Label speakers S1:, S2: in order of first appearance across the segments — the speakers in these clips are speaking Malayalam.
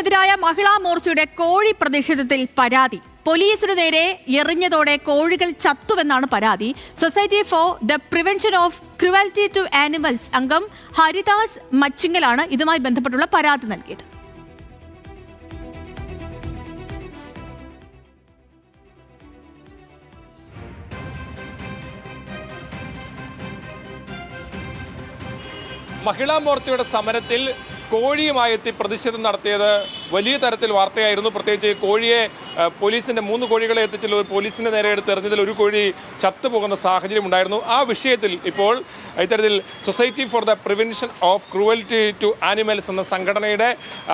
S1: പോലീസിനെതിരായ മഹിളാ മോർച്ചയുടെ കോഴി പ്രതിഷേധത്തിൽ പരാതി. പോലീസിനു നേരെ എറിഞ്ഞതോടെ കോഴികൾ ചത്തുവെന്നാണ് പരാതി. Society for the prevention of cruelty to animals അംഗം ഹരിദാസ് മച്ചിങ്ങലാണ് ഇതുമായി ബന്ധപ്പെട്ടുള്ള പരാതി നൽകിയത്.
S2: മഹിളാ മോർച്ചയുടെ സമരത്തിൽ കോഴിയുമായി എത്തി പ്രതിഷേധം നടത്തിയത് വലിയ തരത്തിൽ വാർത്തയായിരുന്നു. പ്രത്യേകിച്ച് കോഴിയെ പോലീസിൻ്റെ 3 കോഴികളെ എത്തിച്ചുള്ള പോലീസിൻ്റെ നേരെ എടുത്തെറിഞ്ഞതിൽ ഒരു കോഴി ചത്തുപോകുന്ന സാഹചര്യം ഉണ്ടായിരുന്നു. ആ വിഷയത്തിൽ ഇപ്പോൾ ഇത്തരത്തിൽ society for the prevention of cruelty to animals എന്ന സംഘടനയുടെ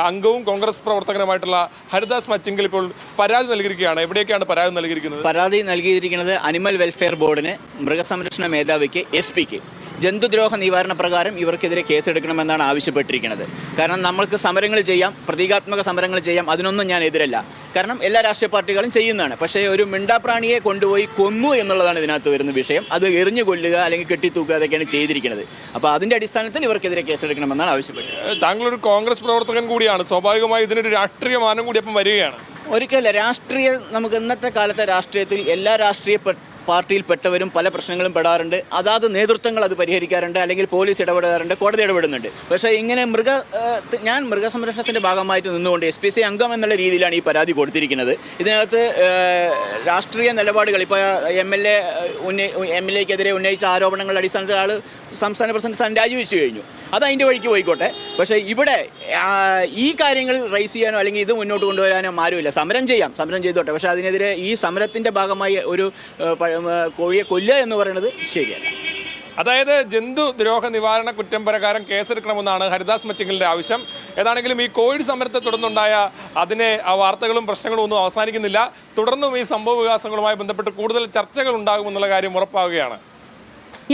S2: അംഗവും കോൺഗ്രസ് പ്രവർത്തകനുമായിട്ടുള്ള ഹരിദാസ് മച്ചിങ്കിൽ ഇപ്പോൾ പരാതി നൽകിയിരിക്കുകയാണ്. എവിടേക്കാണ് പരാതി നൽകിയിരിക്കുന്നത്?
S3: പരാതി നൽകിയിരിക്കുന്നത് അനിമൽ വെൽഫെയർ ബോർഡിന്, മൃഗസംരക്ഷണ മേധാവിക്ക്, SP-ക്ക് ജന്തുദ്രോഹ നിവാരണ പ്രകാരം ഇവർക്കെതിരെ കേസെടുക്കണമെന്നാണ് ആവശ്യപ്പെട്ടിരിക്കുന്നത്. കാരണം നമ്മൾക്ക് സമരങ്ങൾ ചെയ്യാം, പ്രതീകാത്മക സമരങ്ങൾ ചെയ്യാം, അതിനൊന്നും ഞാൻ എതിരല്ല. കാരണം എല്ലാ രാഷ്ട്രീയ പാർട്ടികളും ചെയ്യുന്നതാണ്. പക്ഷേ ഒരു മിണ്ടാപ്രാണിയെ കൊണ്ടുപോയി കൊന്നു എന്നുള്ളതാണ് ഇതിനകത്ത് വരുന്ന വിഷയം. അത് എറിഞ്ഞു കൊല്ലുക അല്ലെങ്കിൽ കെട്ടിത്തൂക്കുക അതൊക്കെയാണ് ചെയ്തിരിക്കുന്നത്. അപ്പോൾ അതിൻ്റെ അടിസ്ഥാനത്തിൽ ഇവർക്കെതിരെ കേസെടുക്കണമെന്നാണ് ആവശ്യപ്പെട്ടത്.
S2: താങ്കളൊരു കോൺഗ്രസ് പ്രവർത്തകൻ കൂടിയാണ്, സ്വാഭാവികമായി ഇതിനൊരു രാഷ്ട്രീയ മാനം കൂടി അപ്പം വരികയാണ്.
S3: ഒരിക്കലല്ല, നമുക്ക് ഇന്നത്തെ കാലത്തെ രാഷ്ട്രീയത്തിൽ എല്ലാ രാഷ്ട്രീയ പാർട്ടിയിൽപ്പെട്ടവരും പല പ്രശ്നങ്ങളും പെടാറുണ്ട്. അതാത് നേതൃത്വങ്ങൾ അത് പരിഹരിക്കാറുണ്ട്, അല്ലെങ്കിൽ പോലീസ് ഇടപെടാറുണ്ട്, കോടതി ഇടപെടുന്നുണ്ട്. പക്ഷേ ഇങ്ങനെ ഞാൻ മൃഗസംരക്ഷണത്തിൻ്റെ ഭാഗമായിട്ട് നിന്നുകൊണ്ട് SPC അംഗം എന്നുള്ള രീതിയിലാണ് ഈ പരാതി കൊടുത്തിരിക്കുന്നത്. ഇതിനകത്ത് രാഷ്ട്രീയ നിലപാടുകൾ ഇപ്പോൾ എം എൽ എക്കെതിരെ ഉന്നയിച്ച ആരോപണങ്ങളുടെ അടിസ്ഥാനത്തിൽ ആൾ സംസ്ഥാന പ്രസിഡന്റ് രാജിവെച്ചു കഴിഞ്ഞു. അത് അതിൻ്റെ വഴിക്ക് പോയിക്കോട്ടെ. പക്ഷേ ഇവിടെ ഈ കാര്യങ്ങൾ റൈസ് ചെയ്യാനോ അല്ലെങ്കിൽ ഇത് മുന്നോട്ട് കൊണ്ടുവരാനോ ആരുമില്ല. സമരം ചെയ്തോട്ടെ. പക്ഷേ അതിനെതിരെ ഈ സമരത്തിൻ്റെ ഭാഗമായി ഒരു കോഴിയെ കൊല്ലുക എന്ന് പറയുന്നത് ശരിയല്ല.
S2: അതായത് ജന്തുദ്രോഹ നിവാരണ കുറ്റം പ്രകാരം കേസെടുക്കണമെന്നാണ് ഹരിദാസ് മച്ചിങ്ങലിൻ്റെ ആവശ്യം. ഏതാണെങ്കിലും ഈ കോഴി സമരത്തെ തുടർന്നുണ്ടായ ആ വാർത്തകളും പ്രശ്നങ്ങളും ഒന്നും അവസാനിക്കുന്നില്ല. തുടർന്നും ഈ സംഭവ വികാസങ്ങളുമായി ബന്ധപ്പെട്ട് കൂടുതൽ ചർച്ചകൾ ഉണ്ടാകുമെന്നുള്ള കാര്യം ഉറപ്പാവുകയാണ്.